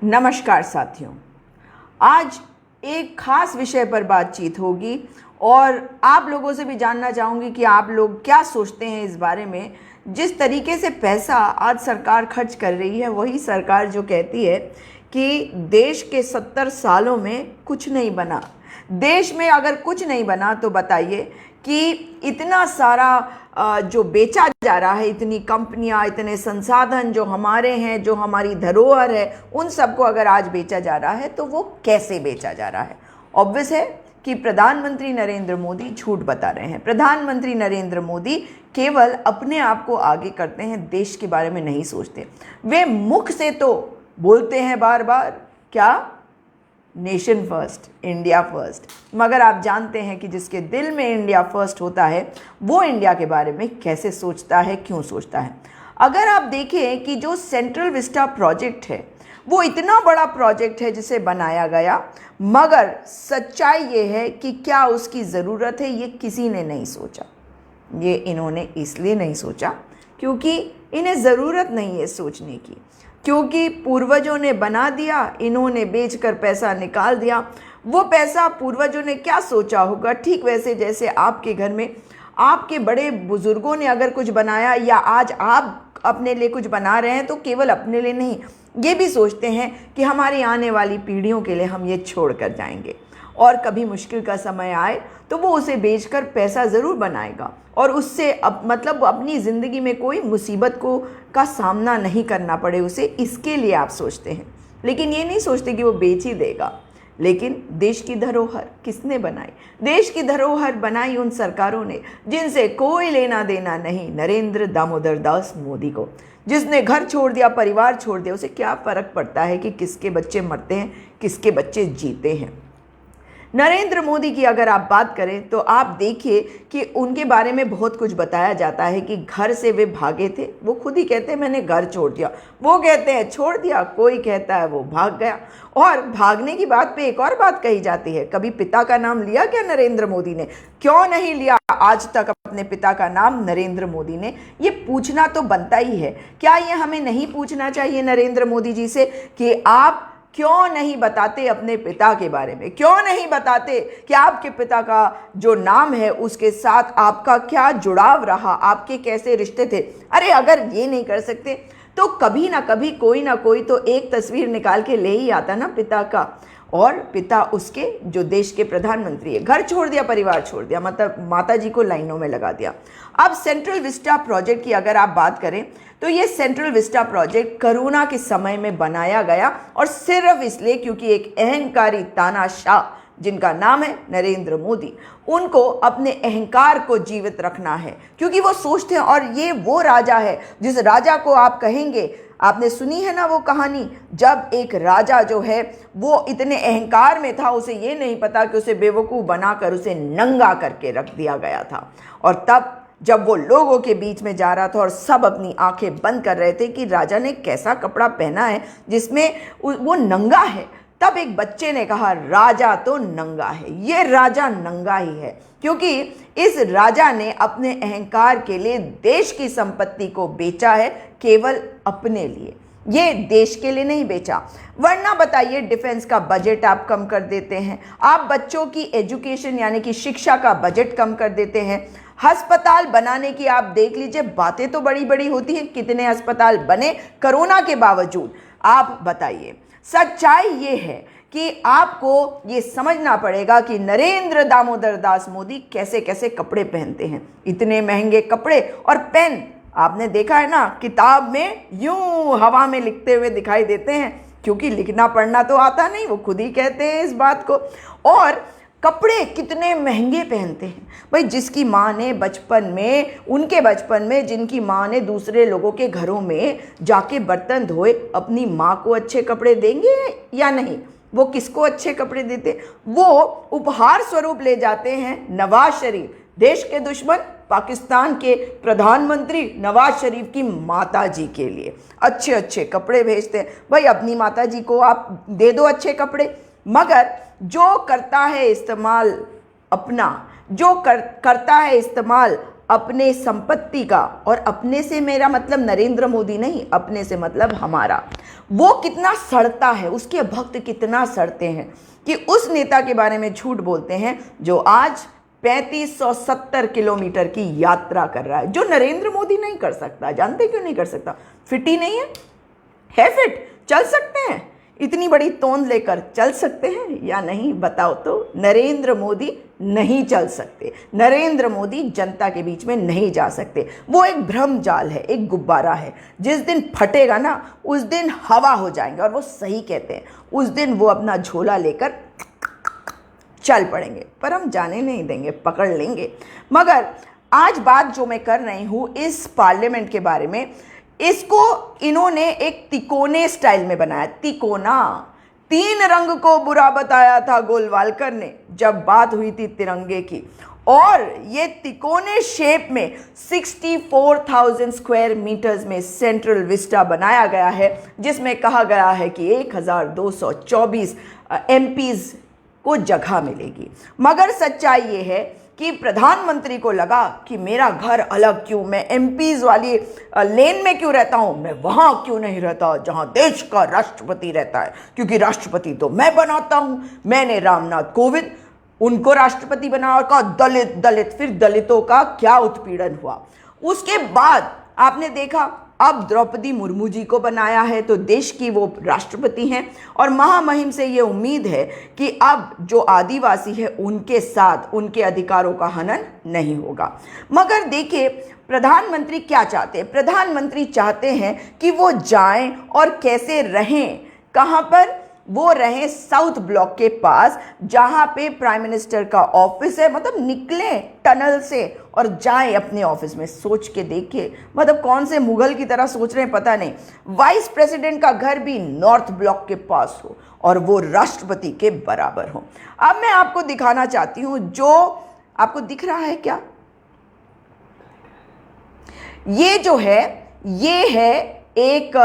नमस्कार साथियों। आज एक खास विषय पर बातचीत होगी और आप लोगों से भी जानना चाहूँगी कि आप लोग क्या सोचते हैं इस बारे में। जिस तरीके से पैसा आज सरकार खर्च कर रही है, वही सरकार जो कहती है कि देश के 70 सालों में कुछ नहीं बना। देश में अगर कुछ नहीं बना तो बताइए कि इतना सारा जो बेचा जा रहा है, इतनी कंपनियां, इतने संसाधन जो हमारे हैं, जो हमारी धरोहर है, उन सबको अगर आज बेचा जा रहा है तो वो कैसे बेचा जा रहा है। ऑब्वियस है कि प्रधानमंत्री नरेंद्र मोदी झूठ बता रहे हैं। प्रधानमंत्री नरेंद्र मोदी केवल अपने आप को आगे करते हैं, देश के बारे में नहीं सोचते। वे मुख से तो बोलते हैं बार बार क्या, नेशन फर्स्ट, इंडिया फर्स्ट, मगर आप जानते हैं कि जिसके दिल में इंडिया फर्स्ट होता है वो इंडिया के बारे में कैसे सोचता है, क्यों सोचता है। अगर आप देखें कि जो सेंट्रल विस्टा प्रोजेक्ट है वो इतना बड़ा प्रोजेक्ट है जिसे बनाया गया, मगर सच्चाई ये है कि क्या उसकी ज़रूरत है ये किसी ने नहीं सोचा। ये इन्होंने इसलिए नहीं सोचा क्योंकि इन्हें ज़रूरत नहीं है सोचने की, क्योंकि पूर्वजों ने बना दिया, इन्होंने बेचकर पैसा निकाल दिया। वो पैसा पूर्वजों ने क्या सोचा होगा, ठीक वैसे जैसे आपके घर में आपके बड़े बुजुर्गों ने अगर कुछ बनाया या आज आप अपने लिए कुछ बना रहे हैं तो केवल अपने लिए नहीं, ये भी सोचते हैं कि हमारी आने वाली पीढ़ियों के लिए हम ये छोड़ कर जाएंगे और कभी मुश्किल का समय आए तो वो उसे बेचकर पैसा ज़रूर बनाएगा और उससे मतलब अपनी ज़िंदगी में कोई मुसीबत का सामना नहीं करना पड़े उसे, इसके लिए आप सोचते हैं। लेकिन ये नहीं सोचते कि वो बेच ही देगा। लेकिन देश की धरोहर किसने बनाई? देश की धरोहर बनाई उन सरकारों ने जिनसे कोई लेना देना नहीं, नरेंद्र दामोदर दास मोदी को। जिसने घर छोड़ दिया, परिवार छोड़ दिया, उसे क्या फ़र्क पड़ता है कि किसके बच्चे मरते हैं, किसके बच्चे जीते हैं। नरेंद्र मोदी की अगर आप बात करें तो आप देखिए कि उनके बारे में बहुत कुछ बताया जाता है कि घर से वे भागे थे। वो खुद ही कहते हैं मैंने घर छोड़ दिया, वो कहते हैं छोड़ दिया, कोई कहता है वो भाग गया। और भागने की बात पे एक और बात कही जाती है, कभी पिता का नाम लिया क्या नरेंद्र मोदी ने? क्यों नहीं लिया आज तक अपने पिता का नाम नरेंद्र मोदी ने? ये पूछना तो बनता ही है। क्या ये हमें नहीं पूछना चाहिए नरेंद्र मोदी जी से कि आप क्यों नहीं बताते अपने पिता के बारे में? क्यों नहीं बताते कि आपके पिता का जो नाम है उसके साथ आपका क्या जुड़ाव रहा, आपके कैसे रिश्ते थे? अरे अगर ये नहीं कर सकते तो कभी ना कभी कोई ना कोई तो एक तस्वीर निकाल के ले ही आता ना पिता का। और पिता उसके जो देश के प्रधानमंत्री है, घर छोड़ दिया, परिवार छोड़ दिया, मतलब माता जी को लाइनों में लगा दिया। अब सेंट्रल विस्टा प्रोजेक्ट की अगर आप बात करें तो ये सेंट्रल विस्टा प्रोजेक्ट कोरोना के समय में बनाया गया और सिर्फ इसलिए क्योंकि एक अहंकारी तानाशाह जिनका नाम है नरेंद्र मोदी, उनको अपने अहंकार को जीवित रखना है। क्योंकि वो सोचते हैं, और ये वो राजा है जिस राजा को आप कहेंगे, आपने सुनी है ना वो कहानी, जब एक राजा जो है वो इतने अहंकार में था, उसे ये नहीं पता कि उसे बेवकूफ़ बनाकर उसे नंगा करके रख दिया गया था। और तब जब वो लोगों के बीच में जा रहा था और सब अपनी आंखें बंद कर रहे थे कि राजा ने कैसा कपड़ा पहना है जिसमें वो नंगा है, तब एक बच्चे ने कहा राजा तो नंगा है, ये राजा नंगा ही है। क्योंकि इस राजा ने अपने अहंकार के लिए देश की संपत्ति को बेचा है, केवल अपने लिए, ये देश के लिए नहीं बेचा। वरना बताइए, डिफेंस का बजट आप कम कर देते हैं, आप बच्चों की एजुकेशन यानी कि शिक्षा का बजट कम कर देते हैं, अस्पताल बनाने की आप देख लीजिए, बातें तो बड़ी बड़ी होती हैं, कितने अस्पताल बने कोरोना के बावजूद। आप बताइए, सच्चाई ये है कि आपको ये समझना पड़ेगा कि नरेंद्र दामोदर दास मोदी कैसे कैसे कपड़े पहनते हैं, इतने महंगे कपड़े और पेन। आपने देखा है ना, किताब में यूं हवा में लिखते हुए दिखाई देते हैं, क्योंकि लिखना पढ़ना तो आता नहीं, वो खुद ही कहते हैं इस बात को। और कपड़े कितने महंगे पहनते हैं भाई। जिसकी माँ ने बचपन में, उनके बचपन में जिनकी माँ ने दूसरे लोगों के घरों में जाके बर्तन धोए, अपनी माँ को अच्छे कपड़े देंगे या नहीं? वो किसको अच्छे कपड़े देते? वो उपहार स्वरूप ले जाते हैं नवाज शरीफ, देश के दुश्मन, पाकिस्तान के प्रधानमंत्री नवाज शरीफ की माता जी के लिए अच्छे अच्छे कपड़े भेजते हैं। भाई अपनी माता जी को आप दे दो अच्छे कपड़े, मगर जो करता है इस्तेमाल अपना, जो करता है इस्तेमाल अपने संपत्ति का, और अपने से मेरा मतलब नरेंद्र मोदी नहीं, अपने से मतलब हमारा, वो कितना सड़ता है, उसके भक्त कितना सड़ते हैं कि उस नेता के बारे में झूठ बोलते हैं जो आज 3570 किलोमीटर की यात्रा कर रहा है, जो नरेंद्र मोदी नहीं कर सकता। जानते क्यों नहीं कर सकता? फिट ही नहीं है फिट? चल सकते हैं? इतनी बड़ी तोंद लेकर चल सकते हैं या नहीं बताओ तो? नरेंद्र मोदी नहीं चल सकते, नरेंद्र मोदी जनता के बीच में नहीं जा सकते। वो एक भ्रम जाल है, एक गुब्बारा है, जिस दिन फटेगा ना उस दिन हवा हो जाएंगे। और वो सही कहते हैं, उस दिन वो अपना झोला लेकर चल पड़ेंगे, पर हम जाने नहीं देंगे, पकड़ लेंगे। मगर आज बात जो मैं कर रही हूँ इस पार्लियामेंट के बारे में, इसको इन्होंने एक तिकोने स्टाइल में बनाया। तिकोना, 3 रंग को बुरा बताया था गोलवालकर ने जब बात हुई थी तिरंगे की, और ये तिकोने शेप में 64,000 स्क्वायर मीटर्स में सेंट्रल विस्टा बनाया गया है, जिसमें कहा गया है कि 1224 एमपीज को जगह मिलेगी। मगर सच्चाई ये है कि प्रधानमंत्री को लगा कि मेरा घर अलग क्यों, मैं एमपीज वाली लेन में क्यों रहता हूं, मैं वहां क्यों नहीं रहता जहां देश का राष्ट्रपति रहता है, क्योंकि राष्ट्रपति तो मैं बनाता हूं। मैंने रामनाथ कोविंद उनको राष्ट्रपति बनाया और कहा दलित दलित, फिर दलितों का क्या उत्पीड़न हुआ। उसके बाद आपने देखा अब द्रौपदी मुर्मू जी को बनाया है, तो देश की वो राष्ट्रपति हैं, और महामहिम से ये उम्मीद है कि अब जो आदिवासी है उनके साथ उनके अधिकारों का हनन नहीं होगा। मगर देखिए प्रधानमंत्री क्या चाहते हैं? प्रधानमंत्री चाहते हैं कि वो जाएं और कैसे रहें, कहां पर वो रहें? साउथ ब्लॉक के पास, जहां पे प्राइम मिनिस्टर का ऑफिस है। मतलब निकलें टनल से और जाएं अपने ऑफिस में। सोच के देखिए, मतलब कौन से मुगल की तरह सोच रहे हैं पता नहीं। वाइस प्रेसिडेंट का घर भी नॉर्थ ब्लॉक के पास हो और वो राष्ट्रपति के बराबर हो। अब मैं आपको दिखाना चाहती हूं, जो आपको दिख रहा है क्या, ये जो है ये है एक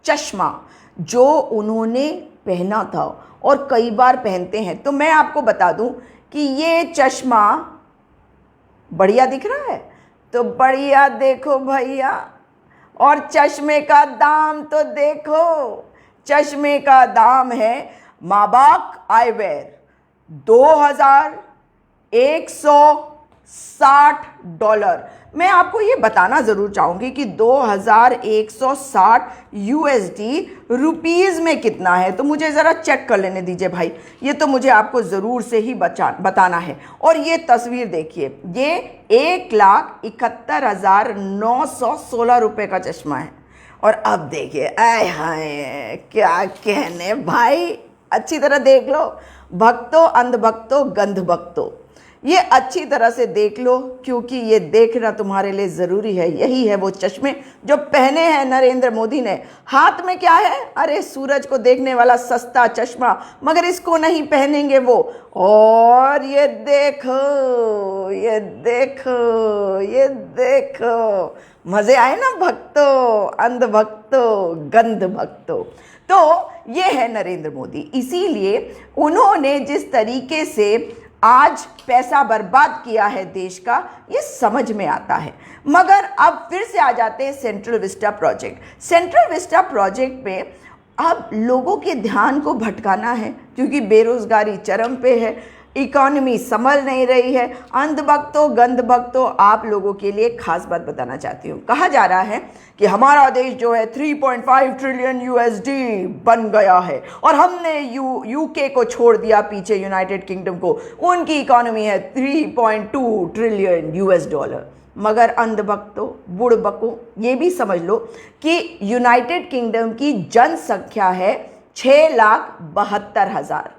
चश्मा जो उन्होंने पहना था और कई बार पहनते हैं। तो मैं आपको बता दूं कि ये चश्मा बढ़िया दिख रहा है, तो बढ़िया देखो भैया, और चश्मे का दाम तो देखो। चश्मे का दाम है माबाक आईवेयर $2160। मैं आपको ये बताना ज़रूर चाहूँगी कि 2160 USD रुपीज़ में कितना है, तो मुझे ज़रा चेक कर लेने दीजिए भाई, ये तो मुझे आपको ज़रूर से ही बताना है। और ये तस्वीर देखिए, ये 1,71,916 रुपये का चश्मा है। और अब देखिए, आय हाय क्या कहने भाई, अच्छी तरह देख लो भक्तों, अंधभक्तों, गंध भक्तों, ये अच्छी तरह से देख लो, क्योंकि ये देखना तुम्हारे लिए ज़रूरी है। यही है वो चश्मे जो पहने हैं नरेंद्र मोदी ने। हाथ में क्या है? अरे सूरज को देखने वाला सस्ता चश्मा, मगर इसको नहीं पहनेंगे वो। और ये देखो, ये देखो, ये देखो, मज़े आए ना भक्तों, अंध भक्तों, गंध भक्तों। तो ये है नरेंद्र मोदी। इसीलिए उन्होंने जिस तरीके से आज पैसा बर्बाद किया है देश का, ये समझ में आता है। मगर अब फिर से आ जाते हैं central Vista project. Central Vista project पे अब लोगों के ध्यान को भटकाना है, क्योंकि बेरोजगारी चरम पे है, इकोनॉमी संभल नहीं रही है। अंध भक्तों, गंध भक्तों, आप लोगों के लिए खास बात बताना चाहती हूँ। कहा जा रहा है कि हमारा देश जो है 3.5 ट्रिलियन USD बन गया है, और हमने यूके को छोड़ दिया पीछे, यूनाइटेड किंगडम को, उनकी इकोनॉमी है 3.2 ट्रिलियन $। मगर अंध भक्तों, बुढ़ बकों, ये भी समझ लो कि यूनाइटेड किंगडम की जनसंख्या है 6,72,000,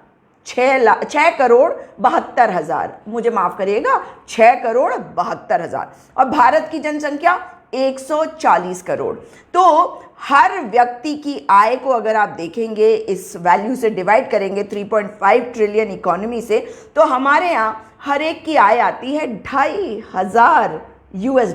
6,72,000, मुझे माफ करिएगा, 6,72,000। और भारत की जनसंख्या 140 करोड़। तो हर व्यक्ति की आय को अगर आप देखेंगे, इस वैल्यू से डिवाइड करेंगे 3.5 ट्रिलियन इकोनॉमी से, तो हमारे यहाँ हर एक की आय आती है $2,500 US।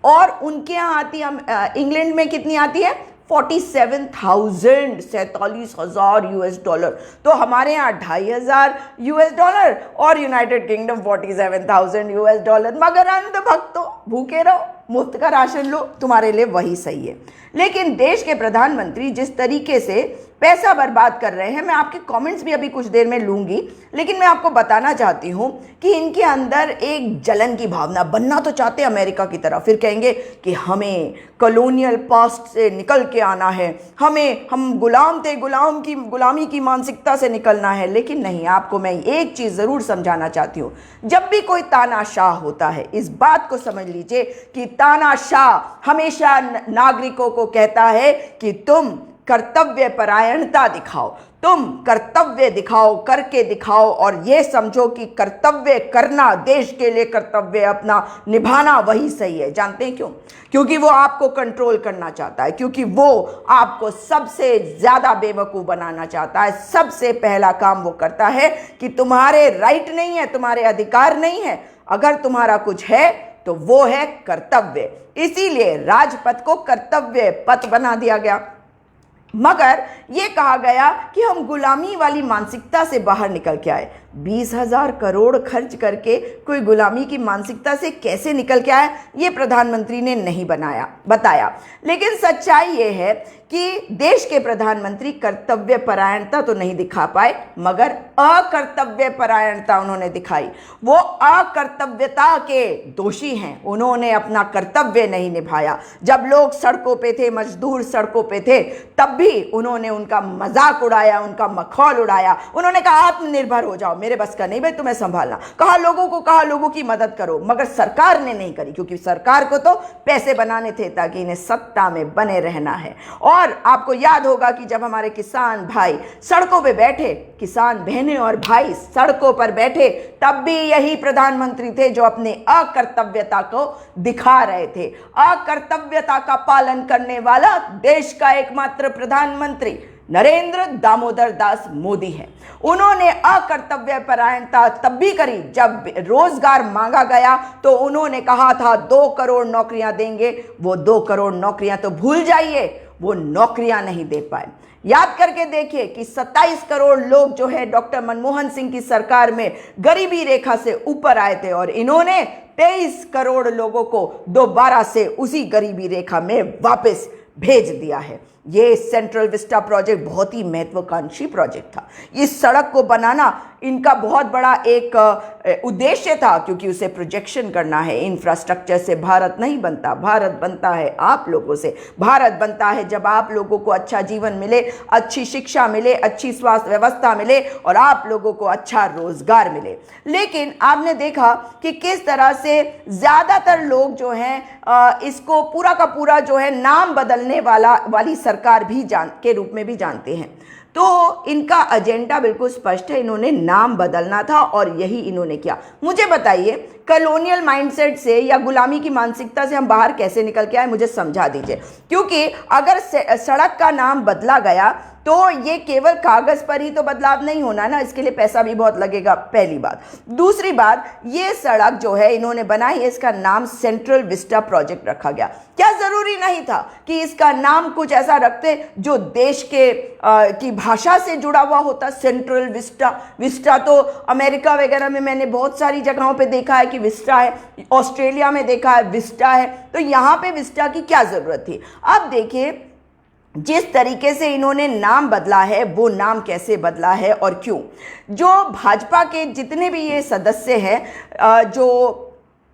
और उनके यहाँ आती है, इंग्लैंड में कितनी आती है? $47,000 तो हमारे यहाँ $2,500 और यूनाइटेड किंगडम $47,000। मगर अंधभक्तों भूखे रहो, मुफ्त का राशन लो, तुम्हारे लिए वही सही है। लेकिन देश के प्रधानमंत्री जिस तरीके से पैसा बर्बाद कर रहे हैं, मैं आपके कमेंट्स भी अभी कुछ देर में लूंगी, लेकिन मैं आपको बताना चाहती हूं कि इनके अंदर एक जलन की भावना, बनना तो चाहते हैं अमेरिका की तरह, फिर कहेंगे कि हमें कॉलोनियल पास्ट से निकल के आना है, हम गुलाम थे, गुलामी की मानसिकता से निकलना है। लेकिन नहीं, आपको मैं एक चीज़ ज़रूर समझाना चाहती हूँ, जब भी कोई तानाशाह होता है, इस बात को समझ लीजिए कि तानाशाह हमेशा नागरिकों को कहता है कि तुम कर्तव्य परायणता दिखाओ, तुम कर्तव्य दिखाओ, करके दिखाओ, और ये समझो कि कर्तव्य करना, देश के लिए कर्तव्य अपना निभाना वही सही है। जानते हैं क्यों? क्योंकि वो आपको कंट्रोल करना चाहता है, क्योंकि वो आपको सबसे ज्यादा बेवकूफ बनाना चाहता है। सबसे पहला काम वो करता है कि तुम्हारे राइट नहीं है, तुम्हारे अधिकार नहीं है, अगर तुम्हारा कुछ है तो वो है कर्तव्य। इसीलिए राजपथ को कर्तव्य पथ बना दिया गया। मगर ये कहा गया कि हम गुलामी वाली मानसिकता से बाहर निकल के आए। 20,000 करोड़ खर्च करके कोई गुलामी की मानसिकता से कैसे निकल के आया, ये प्रधानमंत्री ने नहीं बताया। लेकिन सच्चाई ये है कि देश के प्रधानमंत्री कर्तव्य परायणता तो नहीं दिखा पाए, मगर अकर्तव्य परायणता उन्होंने दिखाई। वो अकर्तव्यता के दोषी हैं, उन्होंने अपना कर्तव्य नहीं निभाया। जब लोग सड़कों पे थे, मजदूर सड़कों पे थे, तब भी उन्होंने उनका मजाक उड़ाया, उनका मखौल उड़ाया। उन्होंने कहा आत्मनिर्भर हो जाओ, मेरे बस का नहीं भाई तुम्हें संभालना, कहा लोगों की मदद करो, मगर सरकार ने नहीं करी, क्योंकि सरकार को तो पैसे बनाने थे ताकि इन्हें सत्ता में बने रहना है। और आपको याद होगा कि जब हमारे किसान भाई सड़कों पे बैठे, किसान बहनें और भाई सड़कों पर बैठे, तब भी यही प्रधानमंत्री थे जो अपने अकर्तव्यता को दिखा रहे थे। अकर्तव्यता का पालन करने वाला देश का एकमात्र प्रधानमंत्री नरेंद्र दामोदर दास मोदी है। उन्होंने अकर्तव्य परायणता तब भी करी जब रोजगार मांगा गया तो उन्होंने कहा था 2 करोड़ नौकरियां देंगे। वो 2 करोड़ नौकरियां तो भूल जाइए, वो नौकरियां नहीं दे पाए। याद करके देखिए कि 27 करोड़ लोग जो है डॉक्टर मनमोहन सिंह की सरकार में गरीबी रेखा से ऊपर आए थे, और इन्होंने 23 करोड़ लोगों को दोबारा से उसी गरीबी रेखा में वापस भेज दिया है। ये सेंट्रल विस्टा प्रोजेक्ट बहुत ही महत्वाकांक्षी प्रोजेक्ट था। इस सड़क को बनाना इनका बहुत बड़ा एक उद्देश्य था, क्योंकि उसे प्रोजेक्शन करना है। इंफ्रास्ट्रक्चर से भारत नहीं बनता, भारत बनता है आप लोगों से। भारत बनता है जब आप लोगों को अच्छा जीवन मिले, अच्छी शिक्षा मिले, अच्छी स्वास्थ्य व्यवस्था मिले और आप लोगों को अच्छा रोजगार मिले। लेकिन आपने देखा कि किस तरह से ज्यादातर लोग जो हैं इसको पूरा का पूरा जो है नाम बदलने वाली सरकार भी के रूप में भी जानते हैं। तो इनका एजेंडा बिल्कुल स्पष्ट है, इन्होंने नाम बदलना था और यही इन्होंने किया। मुझे बताइए, कॉलोनियल माइंडसेट से या गुलामी की मानसिकता से हम बाहर कैसे निकल के आए, मुझे समझा दीजिए। क्योंकि अगर सड़क का नाम बदला गया तो ये केवल कागज पर ही तो बदलाव नहीं होना ना, इसके लिए पैसा भी बहुत लगेगा, पहली बात। दूसरी बात, ये सड़क जो है इन्होंने बनाई है, इसका नाम सेंट्रल विस्टा प्रोजेक्ट रखा गया। क्या जरूरी नहीं था कि इसका नाम कुछ ऐसा रखते जो देश की भाषा से जुड़ा हुआ होता? सेंट्रल विस्टा तो अमेरिका वगैरह में मैंने बहुत सारी जगहों पे देखा है कि विस्टा है, ऑस्ट्रेलिया में देखा है विस्टा है, तो यहाँ पे विस्टा की क्या जरूरत थी? अब देखिए जिस तरीके से इन्होंने नाम बदला है, वो नाम कैसे बदला है और क्यों। जो भाजपा के जितने भी ये सदस्य हैं जो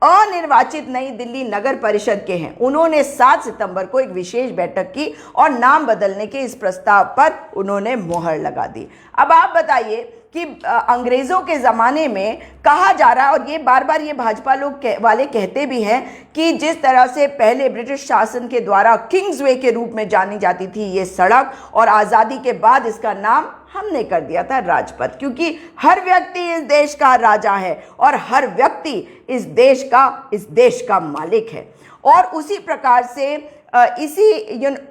अनिर्वाचित नई दिल्ली नगर परिषद के हैं, उन्होंने 7 सितंबर को एक विशेष बैठक की और नाम बदलने के इस प्रस्ताव पर उन्होंने मोहर लगा दी। अब आप बताइए कि अंग्रेजों के ज़माने में कहा जा रहा है, और ये बार बार ये भाजपा लोग वाले कहते भी हैं कि जिस तरह से पहले ब्रिटिश शासन के द्वारा किंग्सवे के रूप में जानी जाती थी ये सड़क, और आज़ादी के बाद इसका नाम हमने कर दिया था राजपथ, क्योंकि हर व्यक्ति इस देश का राजा है और हर व्यक्ति इस देश का मालिक है। और उसी प्रकार से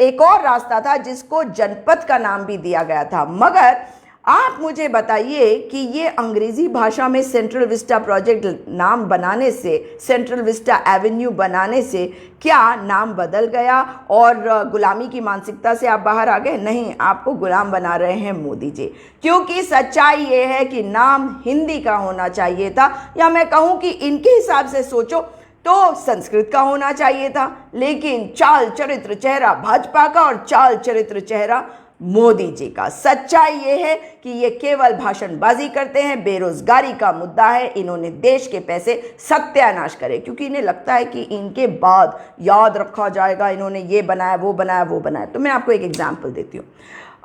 एक और रास्ता था जिसको जनपथ का नाम भी दिया गया था। मगर आप मुझे बताइए कि ये अंग्रेजी भाषा में सेंट्रल विस्टा प्रोजेक्ट नाम बनाने से, सेंट्रल विस्टा एवेन्यू बनाने से क्या नाम बदल गया और गुलामी की मानसिकता से आप बाहर आ गए? नहीं, आपको गुलाम बना रहे हैं मोदी जी, क्योंकि सच्चाई ये है कि नाम हिंदी का होना चाहिए था, या मैं कहूँ कि इनके हिसाब से सोचो तो संस्कृत का होना चाहिए था, लेकिन चाल चरित्र चेहरा भाजपा का और चाल चरित्र चेहरा मोदी जी का। सच्चाई ये है कि ये केवल भाषणबाजी करते हैं, बेरोजगारी का मुद्दा है, इन्होंने देश के पैसे सत्यानाश करे, क्योंकि इन्हें लगता है कि इनके बाद याद रखा जाएगा, इन्होंने ये बनाया वो बनाया वो बनाया। तो मैं आपको एक एग्जाम्पल देती हूँ।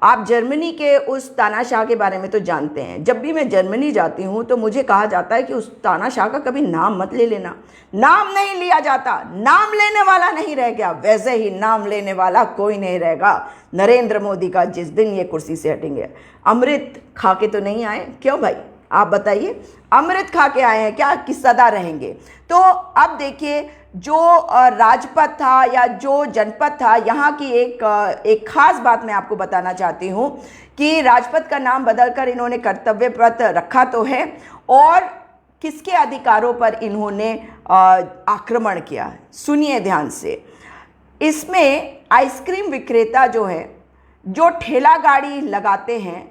आप जर्मनी के उस तानाशाह के बारे में तो जानते हैं। जब भी मैं जर्मनी जाती हूँ तो मुझे कहा जाता है कि उस तानाशाह का कभी नाम मत ले लेना। नाम नहीं लिया जाता, नाम लेने वाला नहीं रह गया, वैसे ही नाम लेने वाला कोई नहीं रहेगा नरेंद्र मोदी का जिस दिन ये कुर्सी से हटेंगे। अमृत खा के तो नहीं आए, क्यों भाई आप बताइए? अमृत खा के आए हैं क्या कि सदा रहेंगे? तो अब देखिए, जो राजपथ था या जो जनपद था, यहाँ की एक खास बात मैं आपको बताना चाहती हूँ कि राजपथ का नाम बदलकर इन्होंने कर्तव्य पथ रखा तो है, और किसके अधिकारों पर इन्होंने आक्रमण किया, सुनिए ध्यान से। इसमें आइसक्रीम विक्रेता जो है, जो ठेला गाड़ी लगाते हैं,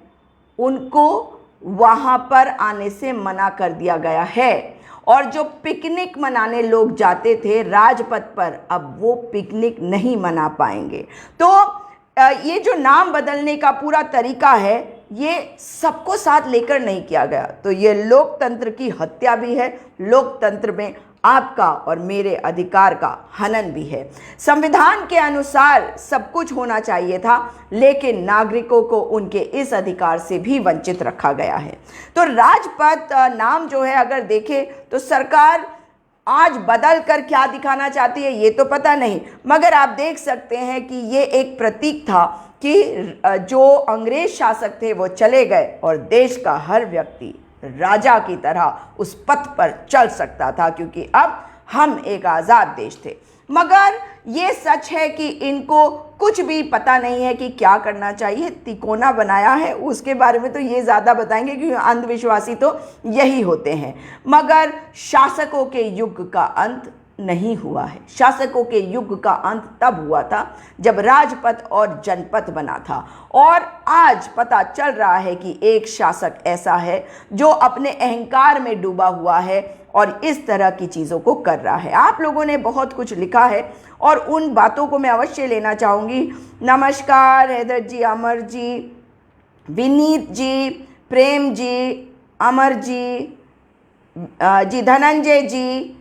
उनको वहाँ पर आने से मना कर दिया गया है, और जो पिकनिक मनाने लोग जाते थे राजपथ पर, अब वो पिकनिक नहीं मना पाएंगे। तो ये जो नाम बदलने का पूरा तरीका है, ये सबको साथ लेकर नहीं किया गया, तो ये लोकतंत्र की हत्या भी है, लोकतंत्र में आपका और मेरे अधिकार का हनन भी है। संविधान के अनुसार सब कुछ होना चाहिए था, लेकिन नागरिकों को उनके इस अधिकार से भी वंचित रखा गया है। तो राजपथ नाम जो है, अगर देखें तो सरकार आज बदल कर क्या दिखाना चाहती है ये तो पता नहीं, मगर आप देख सकते हैं कि ये एक प्रतीक था कि जो अंग्रेज शासक थे वो चले गए और देश का हर व्यक्ति राजा की तरह उस पथ पर चल सकता था, क्योंकि अब हम एक आज़ाद देश थे। मगर ये सच है कि इनको कुछ भी पता नहीं है कि क्या करना चाहिए। तिकोना बनाया है, उसके बारे में तो ये ज़्यादा बताएंगे क्योंकि अंधविश्वासी तो यही होते हैं। मगर शासकों के युग का अंत नहीं हुआ है। शासकों के युग का अंत तब हुआ था जब राजपथ और जनपथ बना था, और आज पता चल रहा है कि एक शासक ऐसा है जो अपने अहंकार में डूबा हुआ है और इस तरह की चीज़ों को कर रहा है। आप लोगों ने बहुत कुछ लिखा है और उन बातों को मैं अवश्य लेना चाहूँगी। नमस्कार हैदर जी, अमर जी, विनीत जी, प्रेम जी, अमर जी, धनंजय जी,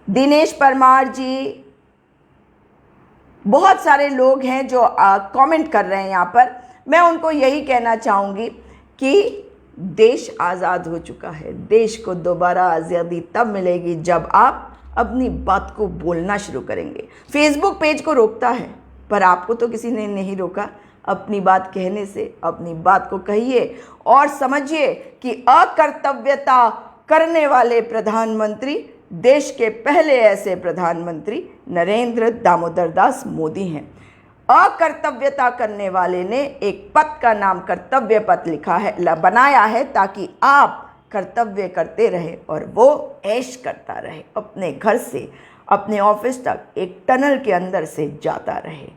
दिनेश परमार जी, बहुत सारे लोग हैं जो कमेंट कर रहे हैं यहाँ पर। मैं उनको यही कहना चाहूँगी कि देश आज़ाद हो चुका है। देश को दोबारा आज़ादी तब मिलेगी जब आप अपनी बात को बोलना शुरू करेंगे। फेसबुक पेज को रोकता है, पर आपको तो किसी ने नहीं रोका। अपनी बात कहने से अपनी बात को कहिए और समझिए कि अकर्तव्यता करने वाले प्रधानमंत्री देश के पहले ऐसे प्रधानमंत्री नरेंद्र दामोदर दास मोदी हैं। अकर्तव्यता करने वाले ने एक पथ का नाम कर्तव्य पथ लिखा है, बनाया है, ताकि आप कर्तव्य करते रहे और वो ऐश करता रहे, अपने घर से अपने ऑफिस तक एक टनल के अंदर से जाता रहे।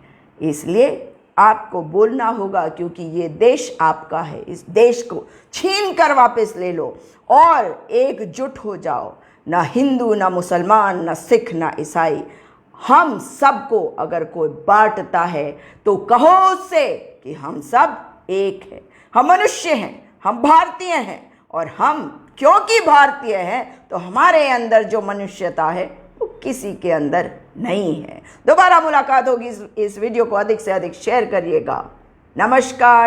इसलिए आपको बोलना होगा, क्योंकि ये देश आपका है। इस देश को छीन कर वापस ले लो और एकजुट हो जाओ। ना हिंदू, ना मुसलमान, ना सिख, ना ईसाई, हम सबको अगर कोई बांटता है तो कहो उससे कि हम सब एक हैं, हम मनुष्य हैं, हम भारतीय हैं, और हम क्योंकि भारतीय हैं तो हमारे अंदर जो मनुष्यता है वो किसी के अंदर नहीं है। दोबारा मुलाकात होगी। इस वीडियो को अधिक से अधिक शेयर करिएगा। नमस्कार।